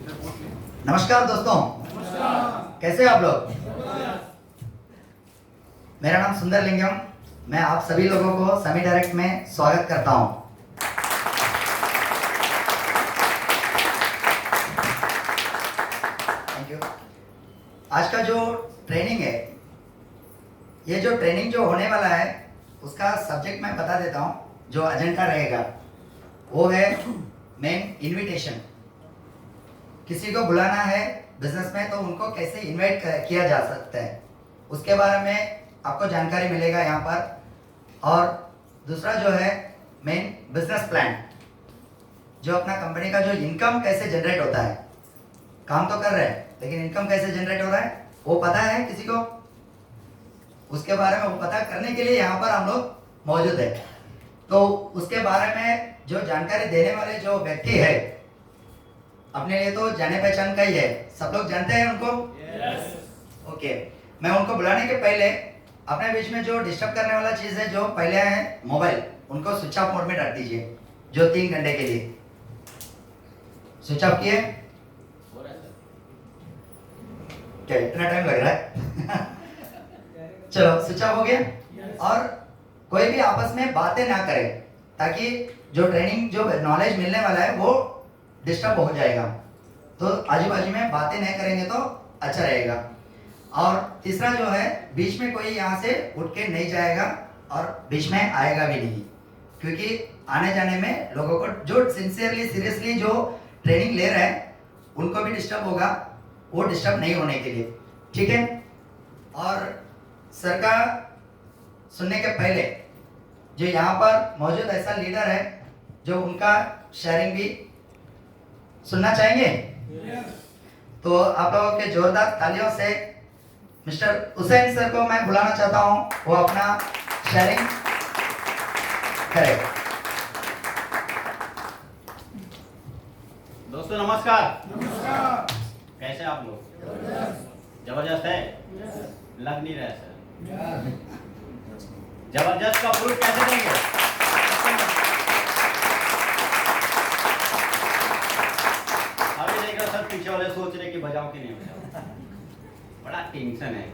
नमस्कार दोस्तों। नमस्कार। कैसे आप लोग? मेरा नाम सुंदर लिंगम। मैं आप सभी लोगों को समी डायरेक्ट में स्वागत करता हूं। Thank you. आज का जो ट्रेनिंग है, ये जो ट्रेनिंग जो होने वाला है उसका सब्जेक्ट मैं बता देता हूं। जो एजेंडा रहेगा वो है मेन इनविटेशन। किसी को बुलाना है बिजनेस में तो उनको कैसे इनवाइट किया जा सकता है, उसके बारे में आपको जानकारी मिलेगा यहाँ पर। और दूसरा जो है मेन बिजनेस प्लान, जो अपना कंपनी का जो इनकम कैसे जनरेट होता है। काम तो कर रहे हैं लेकिन इनकम कैसे जनरेट हो रहा है वो पता है किसी को? उसके बारे में वो पता करने के लिए यहाँ पर हम लोग मौजूद है। तो उसके बारे में जो जानकारी देने वाले जो व्यक्ति है, अपने लिए तो जाने पहचान का ही है, सब लोग जानते हैं उनको। Yes. ओके। मैं उनको बुलाने के पहले अपने बीच में जो डिस्टर्ब करने वाला चीज है, जो पहले है मोबाइल, उनको स्विच ऑफ मोड में रख दीजिए। जो 3 घंटे के लिए स्विच ऑफ किए। क्या इतना टाइम लग रहा है? चलो स्विच ऑफ हो गया। और कोई भी आपस में बातें ना करे, ताकि जो ट्रेनिंग जो नॉलेज मिलने वाला है वो डिस्टर्ब हो जाएगा। तो आजू बाजू में बातें नहीं करेंगे तो अच्छा रहेगा। और तीसरा जो है, बीच में कोई यहाँ से उठ के नहीं जाएगा और बीच में आएगा भी नहीं, क्योंकि आने जाने में लोगों को जो सिंसियरली सीरियसली जो ट्रेनिंग ले रहे हैं उनको भी डिस्टर्ब होगा, वो डिस्टर्ब नहीं होने के लिए, ठीक है। और सर का सुनने के पहले जो यहाँ पर मौजूद ऐसा लीडर है जो उनका शेयरिंग भी सुनना चाहेंगे। तो आप लोगों के जोरदार तालियों से मिस्टर हुसैन सर को मैं बुलाना चाहता हूं, वो अपना शेयरिंग करें। दोस्तों नमस्कार। नमस्कार। कैसे आप लोग? जबरदस्त है। लग नहीं रहा है सर। जबरदस्त का प्रूफ कैसे देंगे? अभी देख रहा सर, पीछे वाले सोच रहे कि बजाओ कि नहीं बजाओ। बड़ा टेंशन है,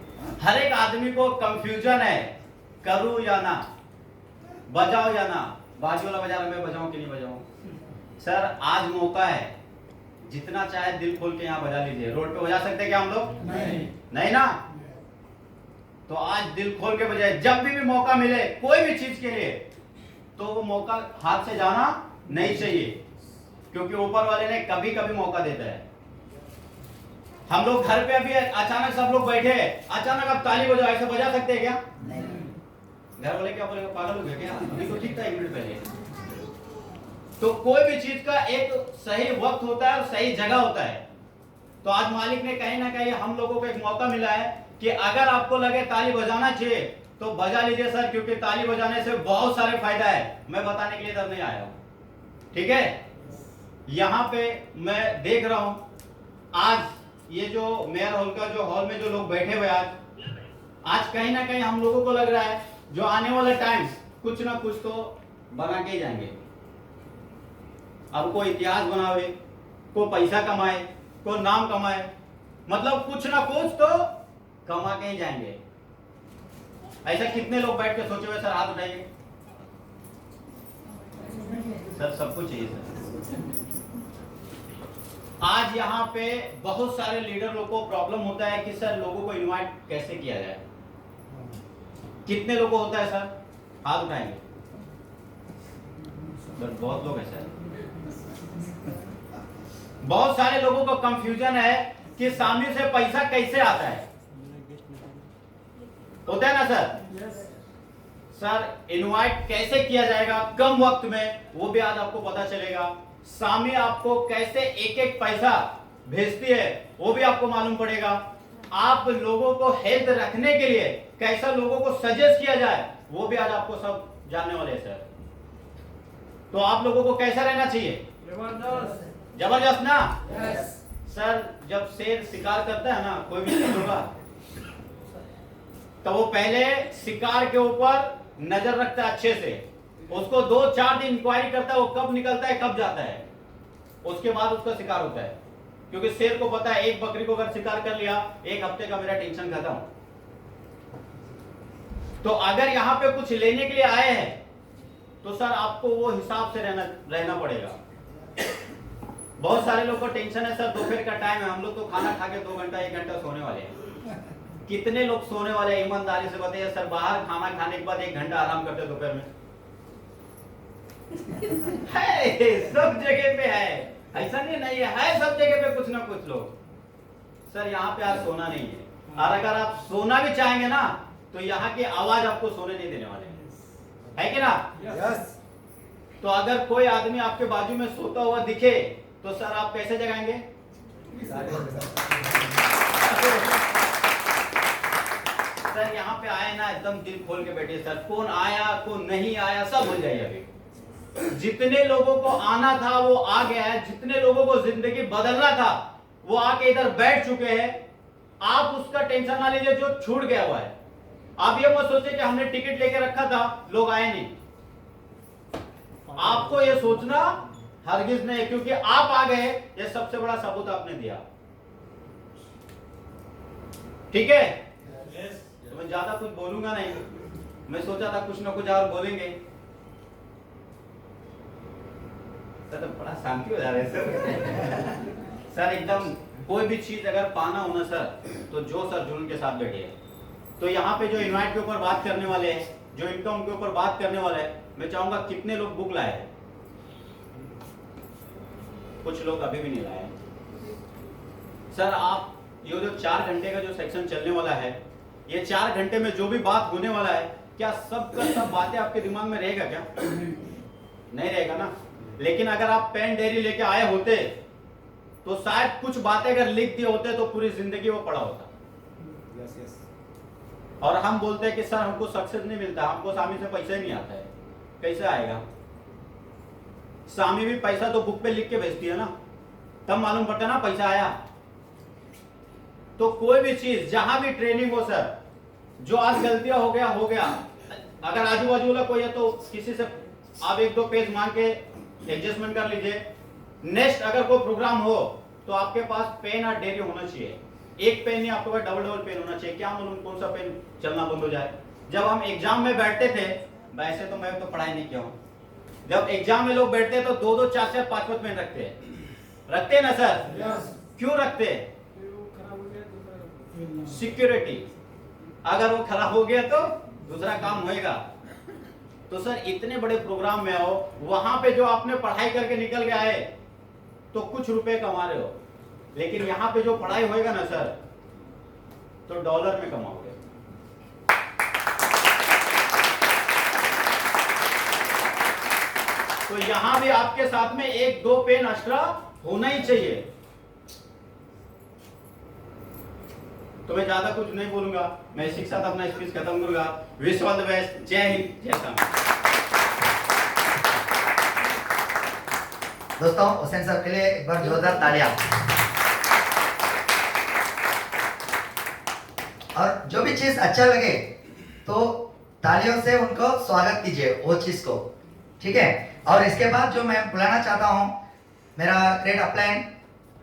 हर एक आदमी को कंफ्यूजन है, करूं या ना, बजाओ या ना। बाजू वाला बजा रहा, मैं बजाऊं कि नहीं बजाऊं। सर आज मौका है, जितना चाहे दिल खोल के यहाँ बजा लीजिए। रोड पे बजा सकते हैं क्या हम लोग? नहीं ना। तो आज दिल खोल के बजाए। जब भी मौका मिले कोई भी चीज के लिए, तो वो मौका हाथ से जाना नहीं चाहिए, क्योंकि ऊपर वाले ने कभी कभी मौका देता है। हम लोग घर पे अभी अचानक सब लोग बैठे, अचानक अब ताली बजाओ, ऐसे बजा सकते हैं क्या? घर वाले क्या बोलेंगे, पागल हो गए क्या? अभी तो ठीक था 1 मिनट पहले। तो कोई भी चीज का एक सही वक्त होता है और सही जगह होता है। तो आज मालिक ने कहीं ना कहीं हम लोगों को एक मौका मिला है कि अगर आपको लगे ताली बजाना चाहिए तो बजा लीजिए सर, क्योंकि ताली बजाने से बहुत सारे फायदा है। मैं बताने के लिए इधर नहीं आया हूं, ठीक है। यहाँ पे मैं देख रहा हूं आज ये जो मेयर हॉल का जो हॉल में जो लोग बैठे हुए, आज कहीं ना कहीं हम लोगों को लग रहा है जो आने वाला टाइम कुछ ना कुछ तो बना के ही जाएंगे। अब कोई इतिहास बनावे, कोई पैसा कमाए, कोई नाम कमाए, मतलब कुछ ना कुछ तो कमा के ही जाएंगे। ऐसा कितने लोग बैठ के सोचे हुए? सर हाथ उठाइए। सर सबको चाहिए सर। आज यहाँ पे बहुत सारे लीडर लोगों को प्रॉब्लम होता है कि सर लोगों को इनवाइट कैसे किया जाए। कितने लोगों को होता है सर? हाथ उठाएंगे। सर बहुत लोग हैं सर। बहुत सारे लोगों को कंफ्यूजन है कि सामने से पैसा कैसे आता है। होता है ना सर? सर इनवाइट कैसे किया जाएगा कम वक्त में, वो भी आज आपको पता चलेगा। सामने आपको कैसे एक एक पैसा भेजती है वो भी आपको मालूम पड़ेगा। आप लोगों को हेल्थ रखने के लिए कैसा लोगों को सजेस्ट किया जाए वो भी आज आपको सब जानने वाले हैं सर। तो आप लोगों को कैसा रहना चाहिए? जबरदस्त ना? सर जब शेर शिकार करता है ना, कोई भी शेर होगा, तो वो पहले शिकार के ऊपर नजर रखता है अच्छे से, उसको 2-4 दिन इंक्वायरी करता है वो कब निकलता है कब जाता है, उसके बाद उसका शिकार होता है। क्योंकि शेर को पता है एक बकरी को अगर शिकार कर लिया, एक हफ्ते का मेरा टेंशन खत्म। तो अगर यहां पे कुछ लेने के लिए आए हैं तो सर आपको वो हिसाब से रहना पड़ेगा। बहुत सारे लोग को टेंशन है सर दोपहर का टाइम है, हम लोग तो खाना खा के 2 घंटा 1 घंटा सोने वाले हैं। कितने लोग सोने वाले हैं ईमानदारी से बताइए सर? बाहर खाना खाने के बाद 1 घंटा आराम करते हैं दोपहर में। है सब जगह पे है, ऐसा नहीं है सब जगह पे कुछ ना कुछ लोग। सर यहाँ पे आज सोना नहीं है, और अगर आप सोना भी चाहेंगे ना तो यहाँ की आवाज आपको सोने नहीं देने वाले है कि ना? यस। तो अगर कोई आदमी आपके बाजू में सोता हुआ दिखे तो सर आप कैसे जगाएंगे? सर यहाँ पे आए ना एकदम दिल खोल के बैठे सर, कौन आया कौन नहीं आया सब भूल जाइए। अभी जितने लोगों को आना था वो आ गया है, जितने लोगों को जिंदगी बदलना था वो आके इधर बैठ चुके हैं। आप उसका टेंशन ना लीजिए जो छूट गया हुआ है। आप ये मत सोचिए कि हमने टिकट लेके रखा था लोग आए नहीं। आपको ये सोचना हरगिज नहीं, क्योंकि आप आ गए, ये सबसे बड़ा सबूत आपने दिया। ठीक है? तो मैं ज्यादा कुछ बोलूंगा नहीं, मैं सोचा था कुछ ना कुछ और बोलेंगे। सर बड़ा शांति हो जा रहा है सर। सर एकदम कोई भी चीज अगर पाना हो ना सर तो जो सर जुनून के साथ बैठिए। तो यहाँ पे जो इनवाइट के ऊपर बात करने वाले हैं, जो इनकम के ऊपर बात करने वाले हैं, मैं चाहूंगा कितने लोग बुक लाए हैं? कुछ लोग अभी भी नहीं लाए हैं। सर आप ये जो 4 घंटे का जो सेक्शन चलने वाला है, ये 4 घंटे में जो भी बात होने वाला है, क्या सब का सब बातें आपके दिमाग में रहेगा क्या? नहीं रहेगा ना। लेकिन अगर आप पेन डायरी लेके आए होते तो शायद कुछ बातें अगर लिख दिए होते तो पूरी जिंदगी वो पड़ा होता। Yes yes. और हम बोलते हैं कि सर हमको सक्सेस नहीं मिलता, हमको स्वामी से पैसा ही नहीं आता है। कैसे आएगा? स्वामी भी पैसा तो बुक पे लिख के भेजती है ना, तब मालूम पड़ता है ना पैसा आया। तो कोई भी चीज जहां भी ट्रेनिंग हो सर, जो आज गलतियां हो गया। अगर आजू बाजू वाला कोई है तो किसी से आप 1-2 पेज मांग के एडजस्टमेंट कर लीजिए। नेक्स्ट अगर कोई प्रोग्राम हो तो आपके पास पेन और डायरी होना चाहिए। एक पेन नहीं, आपके पास डबल पेन होना चाहिए। क्या मालूम कौन सा पेन चलना बंद हो जाए। जब हम एग्जाम में बैठते थे, वैसे तो मैं तो पढ़ाई नहीं किया हूं, जब एग्जाम में लोग बैठते तो 2-2 4-4 5-5 पेन रखते हैं ना सर? यस। क्यों रखते? सिक्योरिटी। अगर वो खराब हो गया तो दूसरा काम होएगा। तो सर इतने बड़े प्रोग्राम में हो, वहां पे जो आपने पढ़ाई करके निकल के आए तो कुछ रुपए कमा रहे हो, लेकिन यहां पे जो पढ़ाई होएगा ना सर तो डॉलर में कमाओगे। तो यहां भी आपके साथ में 1-2 पेन एक्स्ट्रा होना ही चाहिए। तो मैं ज्यादा कुछ नहीं बोलूंगा, मैं इसी के साथ अपना स्पीच खत्म करूंगा। Wish all the best. जय हिंद, जय स्वामी। दोस्तों हुसैन साहब के लिए एक बार जोरदार तालियां। और जो भी चीज अच्छा लगे तो तालियों से उनको स्वागत कीजिए वो चीज को, ठीक है? और इसके बाद जो मैं बुलाना चाहता हूं मेरा ग्रेट अपलाइन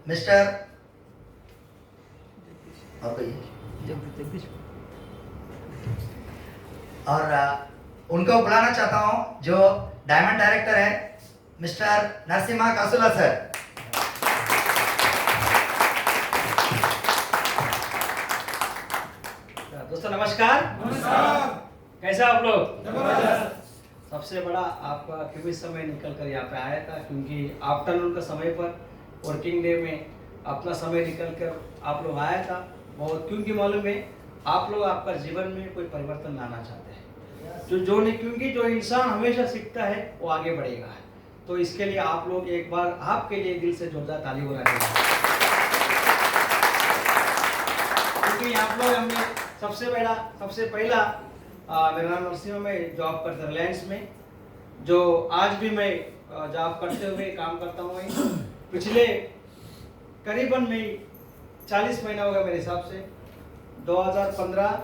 मिस्टर और कोई और उनको बुलाना चाहता हूं जो डायमंड डायरेक्टर है मिस्टर नरसिम्हा कासुला सर। दोस्तों नमस्कार। नमस्कार। कैसा आप लोग? जबरदस्त। सबसे बड़ा आपका क्यों इस समय निकल कर यहाँ पे आया था, क्योंकि आफ्टरनून का समय पर वर्किंग डे में अपना समय निकल कर आप लोग आया था। बहुत क्योंकि मालूम है आप लोग आपका जीवन में कोई परिवर्तन लाना चाहते हैं। जो नहीं, क्योंकि जो इंसान हमेशा सीखता है वो आगे बढ़ेगा। तो इसके लिए आप लोग एक बार आपके लिए दिल से जोरदार ताली बजा दें, क्योंकि आप लोग हमने सबसे पहला मेरा नाम नरसिम्हा, मैं जॉब करता रिलायंस में, जो आज भी मैं जॉब करते हुए काम करता हूँ। पिछले करीबन में 40 महीना हो गया मेरे हिसाब से। 2015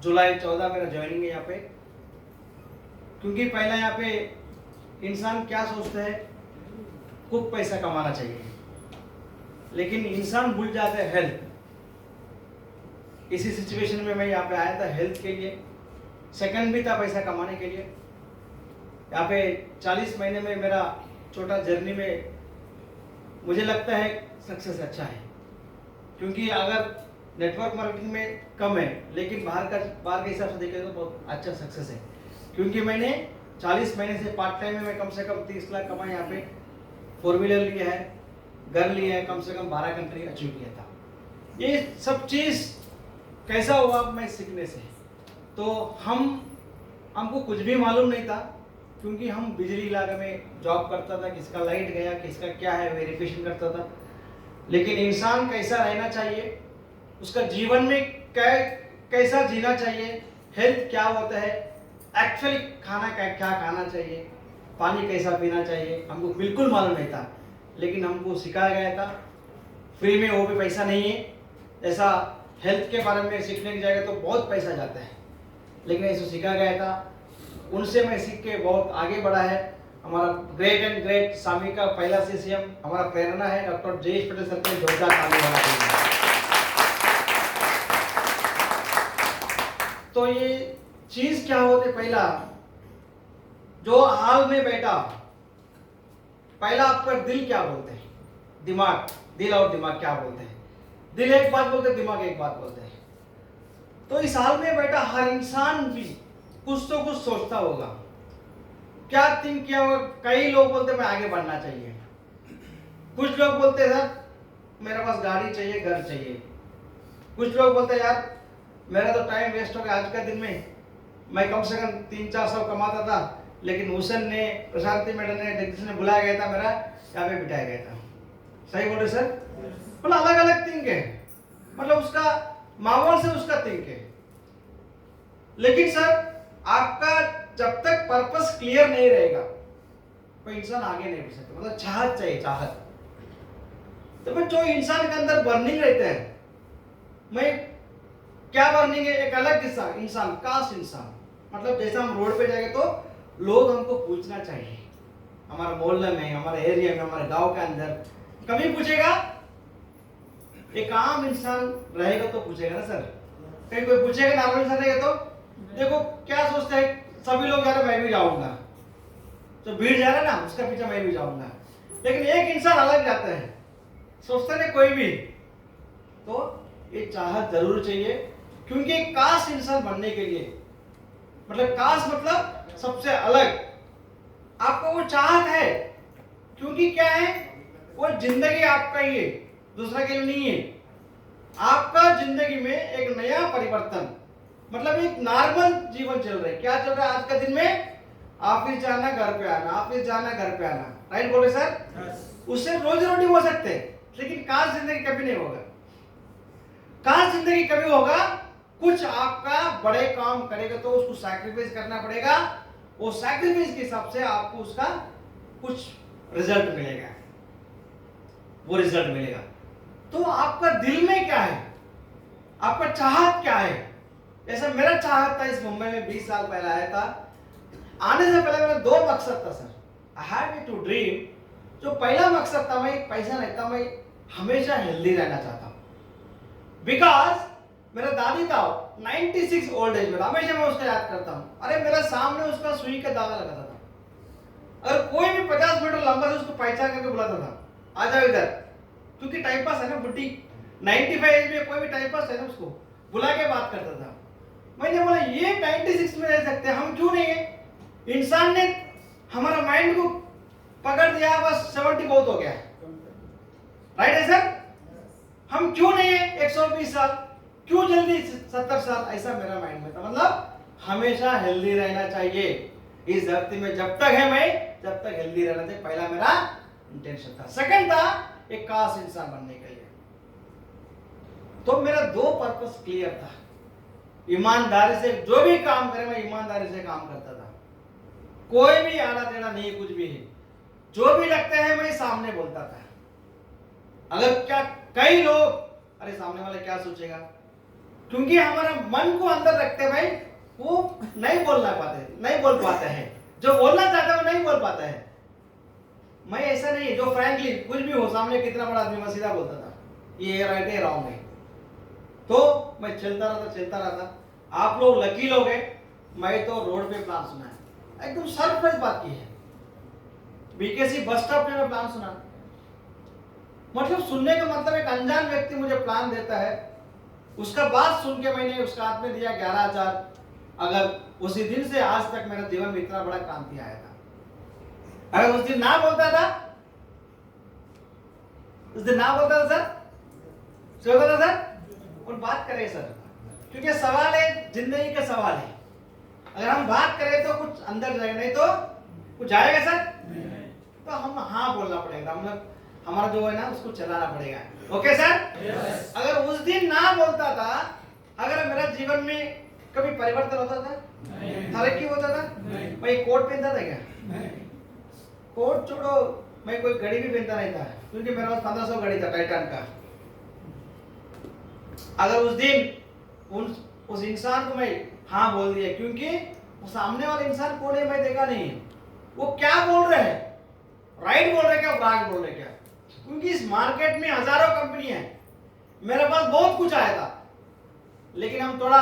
जुलाई 14 मेरा ज्वाइनिंग है यहाँ पे। क्योंकि पहला यहाँ पे इंसान क्या सोचता है, खूब पैसा कमाना चाहिए, लेकिन इंसान भूल जाता है हेल्थ। इसी सिचुएशन में मैं यहाँ पे आया था हेल्थ के लिए, सेकंड भी था पैसा कमाने के लिए। यहाँ पे 40 महीने में मेरा छोटा जर्नी में मुझे लगता है सक्सेस अच्छा है, क्योंकि अगर नेटवर्क मार्केटिंग में कम है लेकिन बाहर के हिसाब से देखें तो बहुत अच्छा सक्सेस है, क्योंकि मैंने 40 महीने से पार्ट टाइम में मैं कम से कम 30 लाख कमाए। यहाँ पे 4 व्हीलर लिया है, घर लिया है, कम से कम 12 कंट्री अचीव किया था। ये सब चीज़ कैसा हुआ मैं सीखने से। तो हमको कुछ भी मालूम नहीं था, क्योंकि हम बिजली इलाके में जॉब करता था, किसका लाइट गया किसका क्या है वेरिफिकेशन करता था। लेकिन इंसान कैसा रहना चाहिए, उसका जीवन में कैसा जीना चाहिए, हेल्थ क्या होता है, एक्चुअली खाना क्या खाना चाहिए, पानी कैसा पीना चाहिए, हमको बिल्कुल मालूम नहीं था। लेकिन हमको सिखाया गया था फ्री में, वो भी पैसा नहीं है। ऐसा हेल्थ के बारे में सीखने की जगह तो बहुत पैसा जाता है, लेकिन ऐसा सिखाया गया था। उनसे मैं सीख के बहुत आगे बढ़ा है। हमारा ग्रेट एंड ग्रेट स्वामी का पहला सीसीएम हमारा प्रेरणा है डॉक्टर जयेश पटेल सर के जोरदार ताली बजाते। तो ये चीज क्या होते, पहला जो हाल में बैठा, पहला आपका दिल क्या बोलते हैं, दिमाग, दिल और दिमाग क्या बोलते हैं। दिल एक बात बोलते हैं, दिमाग एक बात बोलते हैं। तो इस हाल में बैठा हर इंसान भी कुछ तो कुछ सोचता होगा, क्या थिंक किया होगा। कई लोग बोलते मैं आगे बढ़ना चाहिए, कुछ लोग बोलते सर मेरे पास गाड़ी चाहिए, घर चाहिए। कुछ लोग बोलते यार मेरा तो टाइम वेस्ट हो गया आज का दिन में, मैं कम से कम 300-400 कमाता था, लेकिन हुसैन ने, प्रशांति मैडम ने, जगदीश ने बुलाया गया था, मेरा यहाँ पे बिठाया गया था। सही बोल रहे सर? मतलब अलग अलग थिंक है, मतलब उसका माहौल से उसका थिंक है। लेकिन सर आपका जब तक पर्पस क्लियर नहीं रहेगा कोई इंसान आगे नहीं बढ़ सकता। मतलब चाहत चाहिए, चाहत। तो मैं जो इंसान के अंदर बर्निंग रहते हैं, मैं क्या बर्निंग है, एक अलग किस्सा इंसान, कास्ट इंसान। मतलब जैसे हम रोड पे जाएंगे तो लोग हमको पूछना चाहिए, हमारे मोहल्ले में, हमारे एरिया में, हमारे गांव के अंदर कभी पूछेगा। एक आम इंसान रहेगा तो पूछेगा ना सर, कहीं कोई पूछेगा नॉर्मल इंसान रहेगा तो देखो क्या सोचते हैं सभी लोग, यार मैं भी जाऊंगा, तो भीड़ जा रहा है ना उसका पीछे मैं भी जाऊंगा। लेकिन एक इंसान अलग जाता है, सोचता नहीं कोई भी। तो ये चाहत जरूर चाहिए, क्योंकि कास्ट इंसान बनने के लिए, मतलब कास्ट मतलब सबसे अलग, आपको वो चाहत है। क्योंकि क्या है, वो जिंदगी आपका ही है, दूसरा के लिए नहीं है। आपका जिंदगी में एक नया परिवर्तन, मतलब एक नॉर्मल जीवन चल रहा है। क्या चल रहा है आज का दिन में, ऑफिस जाना घर पे आना, ऑफिस जाना घर पे आना, राइट बोले सर? उससे रोजी रोटी हो सकते हैं, लेकिन कास्ट जिंदगी कभी नहीं होगा। कास्ट जिंदगी कभी होगा, कुछ आपका बड़े काम करेगा तो उसको सैक्रिफाइस करना पड़ेगा, वो सैक्रिफाइस के हिसाब से आपको उसका कुछ रिजल्ट मिलेगा, वो रिजल्ट मिलेगा। तो आपका दिल में क्या है, आपका चाहत क्या है। जैसे मेरा चाहत था, इस मुंबई में 20 साल पहले आया था। आने से पहले मेरा 2 मकसद था sir, I had to dream. जो पहला मकसद था, मैं पैसा नहीं था, मैं हमेशा हेल्दी रहना चाहता हूँ। बिकॉज मेरा दादी था 96 ओल्ड एज में, हमेशा मैं उसका याद करता हूँ। अरे मेरा सामने उसका सुई का दागा लगाता था, अगर कोई भी 50 मीटर लंबा से उसको पहचान करके बुलाता था, आ जाओ इधर, क्योंकि टाइम पास है ना बुढ़ी, 95 एज में कोई भी टाइम पास है ना, उसको बुला के बात करता था। मैंने बोला ये 96 में रह सकते हैं, हम क्यों नहीं है। इंसान ने हमारा माइंड को पकड़ दिया, बस 70 बहुत हो गया, राइट है सर? हम क्यों नहीं है 120 साल, क्यों जल्दी 70 साल, ऐसा मेरा माइंड में था। मतलब हमेशा हेल्दी रहना चाहिए इस धरती में, जब तक है मैं, जब तक हेल्दी रहना चाहिए, पहला मेरा इंटेंशन था। सेकंड था एक खास इंसान बनने के लिए। तो मेरा 2 पर्पस क्लियर था। ईमानदारी से जो भी काम करे, मैं ईमानदारी से काम करता था, कोई भी आड़ा टेढ़ा नहीं, कुछ भी है, जो भी लगता है मैं सामने बोलता था। अगर क्या कई लोग अरे सामने वाला क्या सोचेगा, क्योंकि हमारा मन को अंदर रखते भाई, वो नहीं बोल पाते हैं, जो बोलना चाहता है वो नहीं बोल पाता है। मैं ऐसा नहीं, जो फ्रैंकली कुछ भी हो, सामने कितना बड़ा आदमी, मैं सीधा बोलता था ये राइट है रॉन्ग है, तो मैं चलता रहता। आप लोग लकी लोग हैं, मैं तो रोड पे प्लान सुना है, एकदम सरप्राइज बात की है। बीकेसी बस स्टॉप पे मैं प्लान सुना, मतलब सुनने का मतलब एक अनजान व्यक्ति मुझे प्लान देता है, उसका बात सुन के मैंने उसका हाथ में दिया 11,000। अगर उसी दिन से आज तक मेरे जीवन में इतना बड़ा क्रांति आया था। अगर उस दिन ना बोलता था, सर होता था सर, और बात करें सर, क्योंकि सवाल है, जिंदगी का सवाल है। अगर हम बात करें तो कुछ अंदर जाएगा, नहीं तो कुछ आएगा सर, तो हम हाँ बोलना पड़ेगा, हमारा जो है ना उसको चलाना पड़ेगा। Okay sir? अगर उस दिन ना बोलता था, अगर मेरा जीवन में कभी परिवर्तन होता था, तरक्की होता था, मैं कोट पहनता था क्या? कोट छोड़ो, मैं कोई घड़ी भी पहनता नहीं था, क्योंकि मेरे पास 1500 घड़ी था टाइटन का। अगर उस दिन उस इंसान को मैं हाँ बोल दिया, क्योंकि वो सामने वाला इंसान कौन है मैं देखा नहीं, वो क्या बोल रहे हैं, राइट बोल रहे क्या, रॉन्ग बोल रहे क्या, क्योंकि इस मार्केट में हजारों कंपनी है, मेरे पास बहुत कुछ आया था, लेकिन हम थोड़ा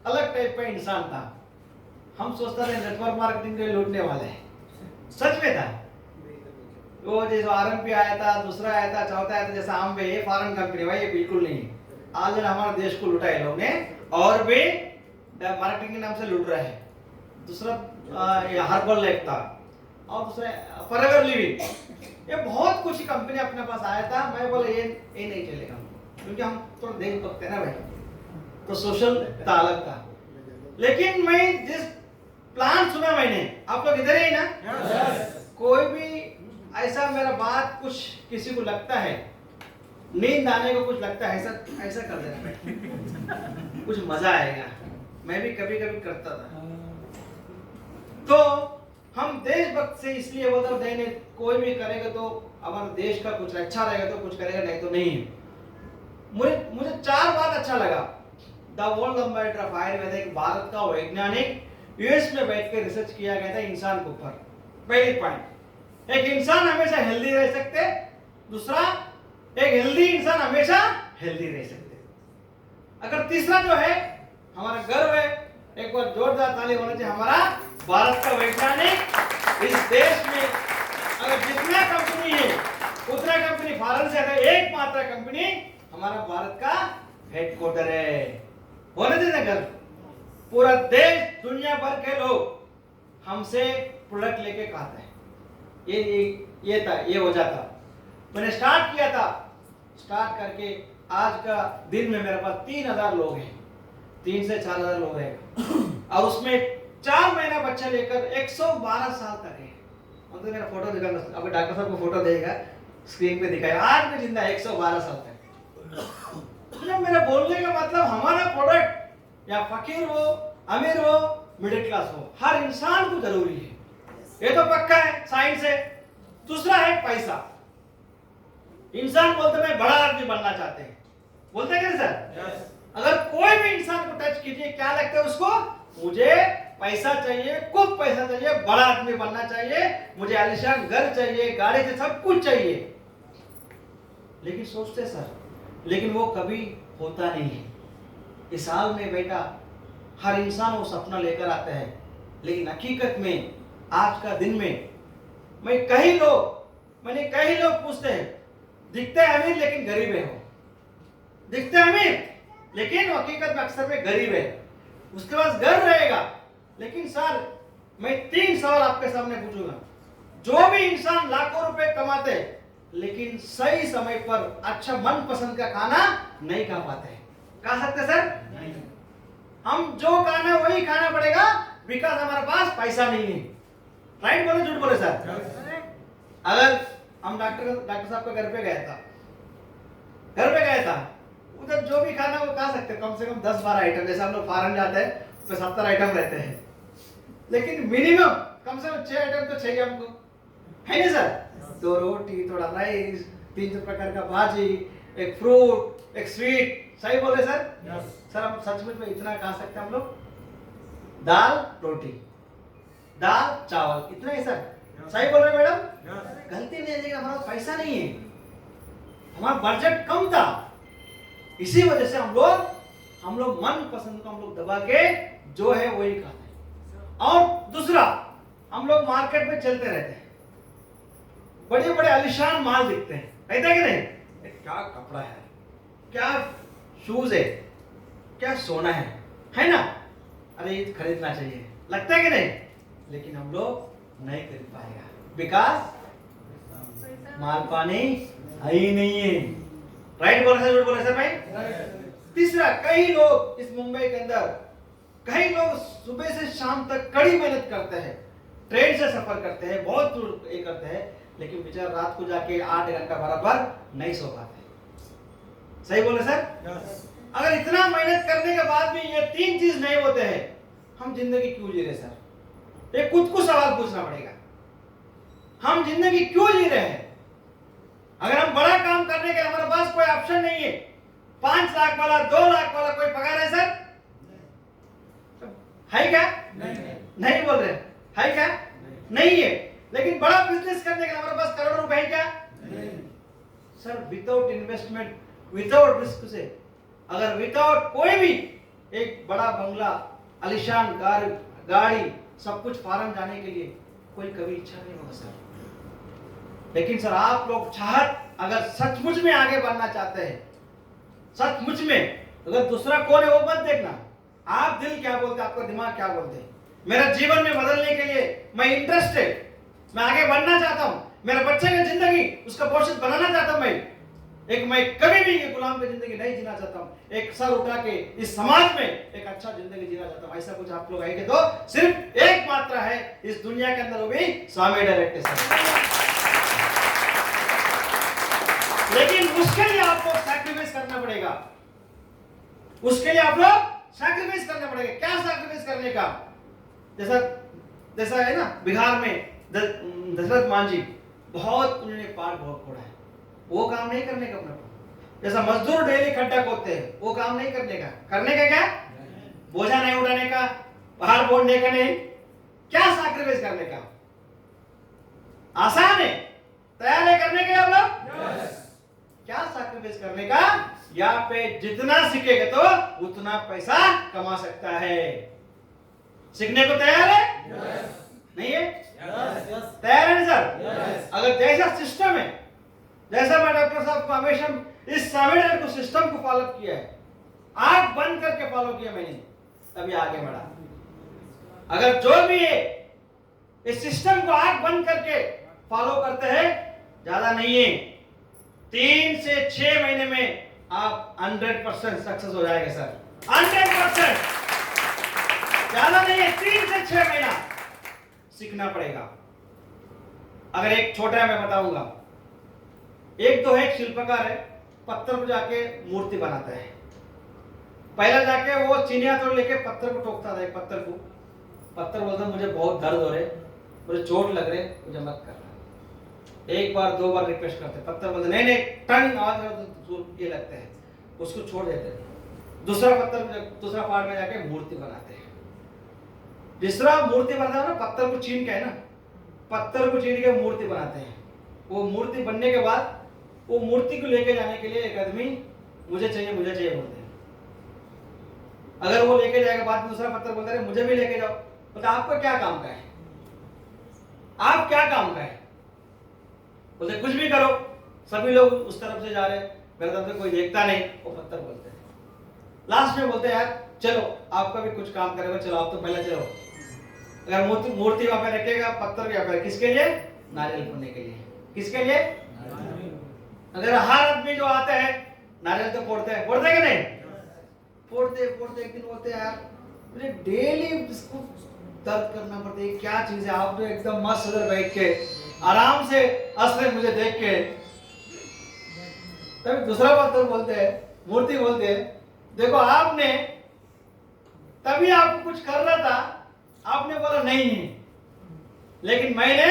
अलग टाइप का इंसान था। हम सोचते थे नेटवर्क मार्केटिंग के लूटने वाले हैं, सच में था। वो जैसे आरएमपी आया था, दूसरा आया था, चौथा आया था, जैसा हम पे ये फॉरेन कंपनी भाई, ये बिल्कुल नहीं। आज हमारे देश को लूटा है लोग ने, और भी मार्केटिंग के नाम से लूट रहे हैं। दूसरा हर्बल लाइफ था, और दूसरा फॉरएवर लिविंग, ये बहुत कुछ कंपनी अपने पास आया था। मैं बोला ये नहीं चलेगा, क्योंकि हम थोड़ा देख सकते हैं ना भाई, तो सोशल तालक था। लेकिन मैं जिस प्लान सुना मैंने, आप लोग इधर ही ना, कोई भी ऐसा मेरा बात कुछ किसी को लगता है, नींद आने को कुछ लगता है, ऐसा कर देना भाई, कुछ मजा आएगा। मैं भी कभी कभी करता था। तो हम देशभक्त से इसलिए बोलते नहीं, कोई भी करेगा तो हमारे देश का कुछ अच्छा रहेगा तो कुछ करेगा, नहीं तो नहीं। मुझे 4 बात अच्छा लगा। The world laboratory of Ayurveda, एक भारत का वैज्ञानिक यूएस में बैठ के रिसर्च किया गया था इंसान के ऊपर। पहली पॉइंट, एक इंसान हमेशा हेल्दी रह सकते, दूसरा एक हेल्दी इंसान हमेशा हेल्दी रह सकते। अगर तीसरा जो है हमारा गर्व है, एक बार जोरदार ताली होना चाहिए हमारा भारत का वैज्ञानिक। इस देश में अगर जितना कंपनी है उतना कंपनी फॉरेन से है, एकमात्र कंपनी हमारा भारत का हेडक्वार्टर है। होने देना गर्व, पूरा देश दुनिया भर के लोग हमसे प्रोडक्ट लेके खाते हैं। ये था, ये हो जाता। मैंने स्टार्ट किया था, स्टार्ट करके आज का दिन में मेरे पास 3000 लोग हैं, 3 से 4000 लोग हैं, और उसमें 4 महीना बच्चा लेकर 112 साल तक है। मतलब मेरा फोटो दिखा, अभी डॉक्टर साहब को फोटो देगा, स्क्रीन पे दिखाया, आज भी जिंदा 112 साल तक। तो मेरा बोलने का मतलब हमारा प्रोडक्ट या फकीर हो, अमीर हो, मिडिल क्लास हो, हर इंसान को जरूरी है, ये तो पक्का है, साइंस है। दूसरा है पैसा। इंसान बोलते मैं बड़ा आदमी बनना चाहते हैं, बोलते हैं सर? अगर कोई भी इंसान को टच कीजिए, क्या लगता है उसको? मुझे पैसा चाहिए, खूब पैसा चाहिए, बड़ा आदमी बनना चाहिए, मुझे आलीशान घर चाहिए, गाड़ी से सब कुछ चाहिए। लेकिन सोचते सर, लेकिन वो कभी होता नहीं है। इस साल में बेटा हर इंसान वो सपना लेकर आता है, लेकिन हकीकत में आज का दिन में मैंने कई लोग पूछते हैं, दिखते हैं अमीर लेकिन गरीब है, हो दिखते हैं अमीर लेकिन हकीकत में अक्सर में गरीब है, उसके पास घर रहेगा। लेकिन सर मैं 3 सवाल आपके सामने पूछूंगा। जो भी इंसान लाखों रुपए कमाते लेकिन सही समय पर अच्छा मनपसंद का खाना नहीं खा पाते, खा सकते सर? नहीं। हम जो खाना वही खाना पड़ेगा, बिकॉज हमारे पास पैसा नहीं है। राइट बोले झूठ बोले सर? अगर हम डॉक्टर साहब के घर पे गया था, उधर जो भी खाना वो खा सकते, कम से कम 10-12 आइटम, जैसे हम लोग फॉरेन जाते हैं तो 70 आइटम रहते हैं, लेकिन मिनिमम कम से कम 6 आइटम तो चाहिए हमको, है ना सर? 2 रोटी, थोड़ा राइस, 3 प्रकार का भाजी, एक फ्रूट, एक स्वीट। सही बोले सर? सर हम सचमुच में इतना खा सकते हैं हम लोग? दाल रोटी, दाल चावल, इतना ही सर? सही बोल रहे मैडम? Yes. गलती नहीं है, लेकिन हमारा पैसा नहीं है, हमारा बजट कम था, इसी वजह से हम लोग मन पसंद को हम लोग दबा के जो है वही खाते हैं। और दूसरा, हम लोग मार्केट में चलते रहते हैं, बड़े बड़े आलीशान माल दिखते हैं, कहते हैं कि नहीं, ये क्या कपड़ा है, क्या शूज है, क्या सोना है ना, अरे ये खरीदना चाहिए, लगता है कि नहीं, लेकिन हम लोग नहीं खरीद पाएगा, बिकॉज माल पानी है ही नहीं है। राइट बोला सर, झूठ बोला सर भाई? तीसरा, कई लोग इस मुंबई के अंदर, कई लोग सुबह से शाम तक कड़ी मेहनत करते हैं, ट्रेन से सफर करते हैं, बहुत दूर ये करते हैं, लेकिन बेचारा रात को जाके 8 घंटा बराबर नहीं सो पाते। सही बोले सर? Yes. अगर इतना मेहनत करने के बाद भी ये 3 चीज नहीं होते हैं, हम जिंदगी क्यों जी रहे सर? ये खुद को सवाल पूछना पड़ेगा, हम जिंदगी क्यों जी रहे हैं? अगर हम बड़ा काम करने के हमारे पास कोई ऑप्शन नहीं है, 5 लाख वाला, 2 लाख वाला कोई पगार है सर? है क्या? नहीं बोल रहे, है क्या? नहीं है। लेकिन बड़ा बिजनेस करने के हमारे पास करोड़ों रुपए है क्या? Sir, without investment, without risk से, अगर विदाउट कोई भी एक बड़ा बंगला, आलीशान कार, गाड़ी, सब कुछ फॉरेन जाने के लिए कोई कभी इच्छा नहीं होगा सर। लेकिन सर, आप लोग चाहत अगर सचमुच में आगे बढ़ना चाहते हैं, सचमुच में, अगर दूसरा कौन है वो मत देखना, आप दिल क्या बोलते हैं, आपका दिमाग क्या बोलते हैं। मेरा जीवन में बदलने के लिए मैं इंटरेस्टेड, मैं आगे बढ़ना चाहता हूं, मेरे बच्चे की जिंदगी उसका भविष्य बनाना चाहता हूं, मैं कभी भी ये गुलाम की जिंदगी नहीं जीना चाहता हूं, एक सर उठा के इस समाज में एक अच्छा जिंदगी जीना चाहता हूं। ऐसा कुछ आप लोग आएंगे तो सिर्फ एक मात्रा है इस दुनिया के अंदर, वो भी स्वामी डायरेक्टर सर। लेकिन उसके लिए आपको सैक्रिफाइस करना पड़ेगा, उसके लिए आप लोग सैक्रिफाइस करना पड़ेगा। क्या सैक्रिफाइस करने का? जैसा है ना, बिहार में दशरथ मान जी, बहुत उन्होंने पार बहुत फोड़ा है, वो काम नहीं करने का अपना। जैसा मजदूर डेली खड्डा खोदते हैं, वो काम नहीं करने का, करने का क्या? बोझा नहीं उठाने का, पहाड़ बोलने का नहीं, क्या सैक्रिफाइस करने का? आसान है, तैयार है करने के आप लोग? क्या सैक्रिफाइस करने का? यहाँ पे जितना सीखेगा तो उतना पैसा कमा सकता है। सीखने को तैयार है? नहीं है? तैयार है सर? अगर जैसा सिस्टम है, जैसा मैं डॉक्टर साहब को हमेशा इस सॉफ्टवेयर को सिस्टम को फॉलो किया है, आंख बंद करके फॉलो किया मैंने, तभी आगे बढ़ा। अगर जो भी है इस सिस्टम को आंख बंद करके फॉलो करते हैं, ज्यादा नहीं है, 3 से 6 महीने में आप 100% सक्सेस हो जाएगा सर। 100%, ज्यादा नहीं है, 3 से 6 महीना सीखना पड़ेगा। अगर एक छोटा मैं बताऊंगा, एक तो है शिल्पकार है, पत्थर को जाके मूर्ति बनाता है। पहला जाके वो चिनिया तोड़ लेके पत्थर को ठोकता था, एक पत्थर बोलता मुझे बहुत दर्द हो रहे, मुझे चोट लग रहे, मुझे मत कर। एक बार 2 बार रिक्वेस्ट करते, पत्थर बोलते नहीं नहीं, टन आवाज तो ये लगता है, उसको छोड़ देते हैं। दूसरा पार्ट में जाके मूर्ति बनाते हैं। तीसरा मूर्ति बनाता है ना, पत्थर को छीन के, है ना, पत्थर को छीन के मूर्ति बनाते हैं। वो मूर्ति बनने के बाद वो मूर्ति को लेके जाने के लिए एक आदमी मुझे चाहिए बोलते हैं। अगर वो लेके जाएगा, बाद में दूसरा पत्थर बोलता है मुझे भी लेके जाओ, बोलता आपको क्या काम का है, आप क्या काम का है, बोलते कुछ भी करो, सभी लोग उस तरफ से जा रहे हैं, मेरे तरफ से कोई देखता नहीं, वो पत्थर बोलते हैं। लास्ट में बोलते हैं यार चलो आपका भी कुछ काम करेगा, चलो आप तो पहले चलो। अगर मूर्ति वहां पे रखेगा, पत्थर भी यहाँ पे, किसके लिए? नारियल फोड़ने के लिए। किसके लिए? अगर हर आदमी जो आता है नारियल तो फोड़ते हैं कि नहीं? फोड़ते एक दिन बोलते हैं यार मुझे डेली इसको दर्द करना पड़ता है, क्या चीज है? आप तो एकदम मस्त उधर बैठ के आराम से हंस रहे मुझे देख के। तभी दूसरा पत्थर बोलते हैं, मूर्ति बोलते हैं, देखो आपने तभी आपको कुछ कर रहा था, आपने बोला नहीं है, लेकिन मैंने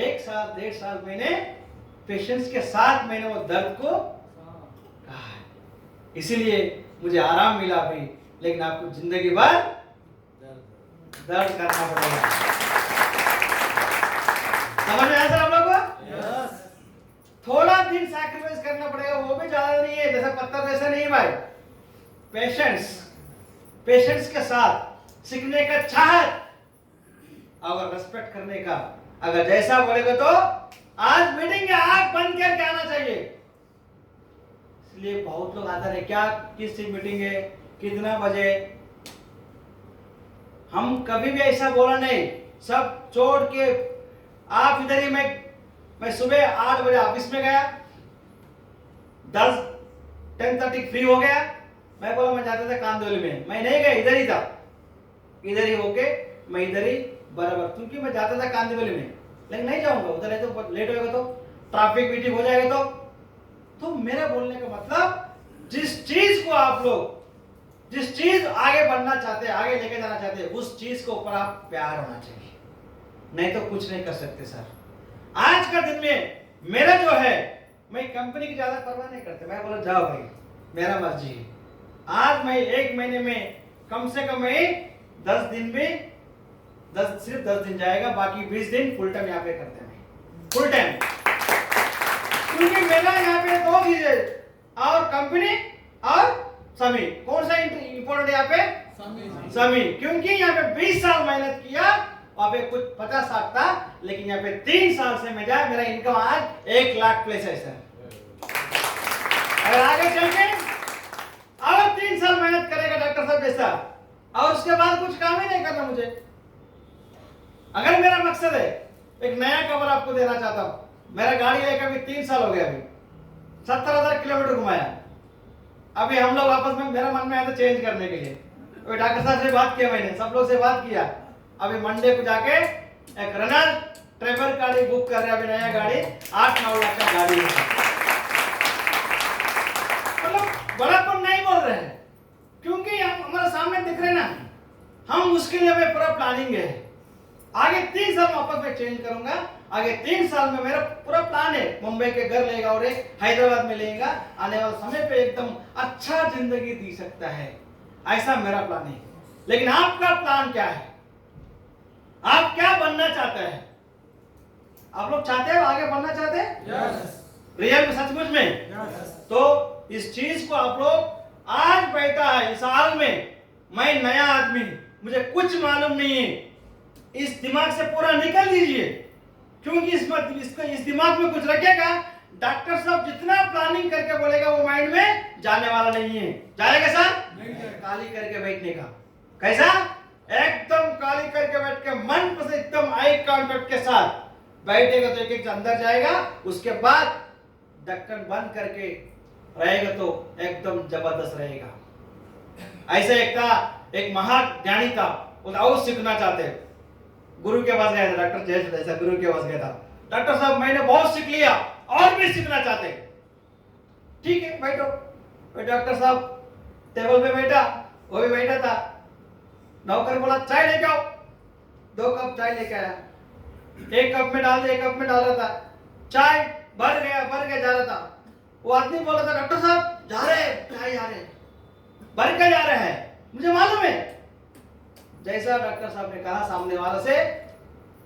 1 साल 1.5 साल मैंने पेशेंस के साथ मैंने वो दर्द को कहा, इसीलिए मुझे आराम मिला अभी, लेकिन आपको जिंदगी भर दर्द करना पड़ेगा। समझ में आया सर आप लोग को? यस थोड़ा दिन सैक्रिफाइस करना पड़ेगा, वो भी ज्यादा नहीं है, जैसे पत्थर जैसा नहीं भाई। पेशेंस के साथ सीखने का चाहत और रेस्पेक्ट करने का, अगर जैसा बोलेगा तो आज मीटिंग में आंख बंद करके आना चाहिए। इसलिए बहुत लोग आते रहे, क्या किस मीटिंग है, कितना बजे। हम कभी भी ऐसा बोला नहीं, सब छोड़ के आप इधर ही। मैं सुबह 8 बजे ऑफिस में गया, 10:30 फ्री हो गया। मैं बोला मैं जाता था कांदोली में, मैं नहीं गया, इधर ही था, इधर ही होके मैं इधर ही बराबर, क्योंकि मैं जाता था कांदोली में, लेकिन नहीं जाऊंगा उधर, है तो लेट होगा तो ट्रैफिक मीटिंग हो जाएगा। तो मेरा बोलने का मतलब, जिस चीज को आप लोग, जिस चीज आगे बढ़ना चाहते हैं, आगे लेके जाना चाहते हैं, उस चीज के ऊपर आप प्यार होना चाहिए, नहीं तो कुछ नहीं कर सकते सर। आज का दिन में मेरा जो है, मैं कंपनी की ज्यादा परवाह नहीं करता, मैं बोला जाओ भाई मेरा मर्जी है। आज मैं 1 महीने में कम से कम 10 दिन में सिर्फ 10 दिन जाएगा, बाकी 20 दिन फुल टाइम यहाँ पे करते हैं, फुल टाइम। क्योंकि मेरा यहाँ पे 2 चीजें, और कंपनी और समी। कौन सा इंपॉर्टेंट यहाँ पे? समी। क्योंकि यहाँ पे 20 साल मेहनत किया, वहां पे कुछ 50-60 था, लेकिन यहाँ पे 3 साल से मैं जाए, मेरा इनकम आज 1 लाख प्लस है सर। अगर आगे चल के और 3 साल मेहनत करेगा डॉक्टर साहब जैसा, और उसके बाद कुछ काम ही नहीं करना मुझे। अगर मेरा मकसद है, एक नया कवर आपको देना चाहता हूं, मेरा गाड़ी लेकर भी 3 साल हो गया, अभी 70,000 किलोमीटर घुमाया। अभी हम लोग आपस में, मेरा मन में आया था चेंज करने के लिए, तो डॉक्टर साहब से बात किया, मैंने सब लोग से बात किया। अभी मंडे को जाके एक रनर ट्रेवल गाड़ी बुक कर रहे हैं, अभी नया गाड़ी 8-9 लाख का गाड़ी है। मतलब बड़ापन नहीं बोल रहे हैं, क्योंकि हम हमारे सामने दिख रहे ना, हम उसके लिए मैं पूरा प्लानिंग है। आगे 3 साल में वापस मैं चेंज करूंगा, आगे 3 साल में मेरा पूरा प्लान है, मुंबई के घर लेगा और एक हैदराबाद में लेगा, आने वाले समय पे एकदम अच्छा जिंदगी जी सकता है, ऐसा मेरा प्लान है। लेकिन आपका प्लान क्या है? आप क्या बनना चाहते हैं? आप लोग चाहते हो आगे बढ़ना चाहते हैं? यस रियल में, सचमुच में? यस तो इस चीज को आप लोग आज बैठा है इस हाल में, मैं नया आदमी, मुझे कुछ मालूम नहीं है, इस दिमाग से पूरा निकल दीजिए। क्योंकि इस दिमाग में कुछ रखेगा, डॉक्टर साहब जितना प्लानिंग करके बोलेगा वो माइंड में जाने वाला नहीं है। जाएगा सर? नहीं जाएगा। काली करके बैठने का। कैसा? एकदम काली करके बैठ के, मन पर से एकदम आई कांटेक्ट के साथ बैठेगा तो एक अंदर जाएगा, उसके बाद ढक्कन बंद करके रहेगा तो एकदम जबरदस्त रहेगा। ऐसे एक महाज्ञानी था, और सीखना चाहते, गुरु के पास गया था, डॉक्टर जयेश जैसा गुरु के पास गया था, डॉक्टर साहब मैंने बहुत सीख लिया और भी सीखना चाहते। ठीक है बैठो। डॉक्टर साहब टेबल पे बैठा, वो भी बैठा था, नौकर बोला चाय लेके आओ, 2 कप चाय लेके आया, 1 कप में डाल दे, 1 कप में डाल रहा था, चाय भर गया जा रहा था। वो आदमी बोला था डॉक्टर साहब जा रहे चाय जा रहे, भर के जा रहे हैं, मुझे मालूम है। जैसा डॉक्टर साहब ने कहा सामने वाला से,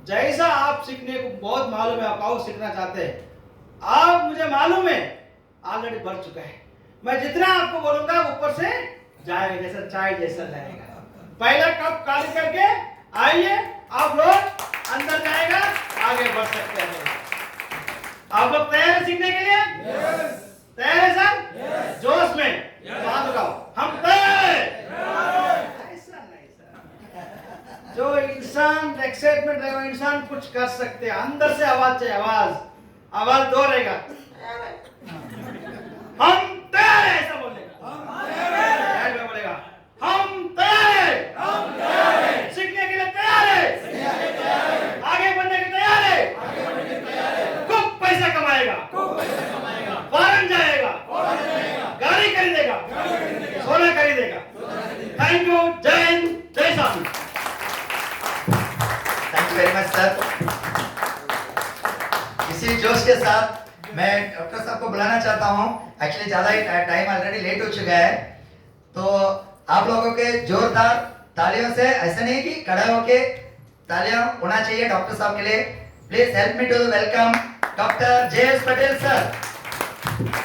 जैसा आप सीखने को बहुत मालूम है, आप और सीखना चाहते हैं, आप मुझे मालूम है ऑलरेडी बढ़ चुका है, मैं जितना आपको बोलूंगा ऊपर से जाएगा, जैसा चाय जैसा जाएगा। पहला कप खाली करके आइए, आप लोग अंदर जाएगा, आगे बढ़ सकते हैं। आप लोग तैयार हैं सीखने के लिए? यस तैयार है सर? यस जोश में हाथ उठाओ, हम तैयार हैं। ऐसा नहीं सर, जो इंसान एक्साइटमेंट रहेगा, इंसान कुछ कर सकते हैं, अंदर से आवाज चाहिए, आवाज 2 रहेगा, हम तैयार हैं, ऐसा बोलेगा, तैयार में बोलेगा, हम तैयार हैं, सीखने के लिए तैयार है, आगे बढ़ने के तैयार है, खूब पैसा कमाएगा, फॉरेन जाएगा, गाड़ी खरीदेगा, सोना खरीदेगा। थैंक यू, जय हिंद, जय स्वामी। Thank you very much sir. इसी जोश के साथ मैं डॉक्टर साहब को बुलाना चाहता हूँ। एक्चुअली ज़्यादा ही टाइम ऑलरेडी लेट हो चुका है, तो आप लोगों के जोरदार तालियों से, ऐसा नहीं कि खड़े होके तालियां होना चाहिए डॉक्टर साहब के लिए, Please help me to welcome Dr. J.S. Patel sir.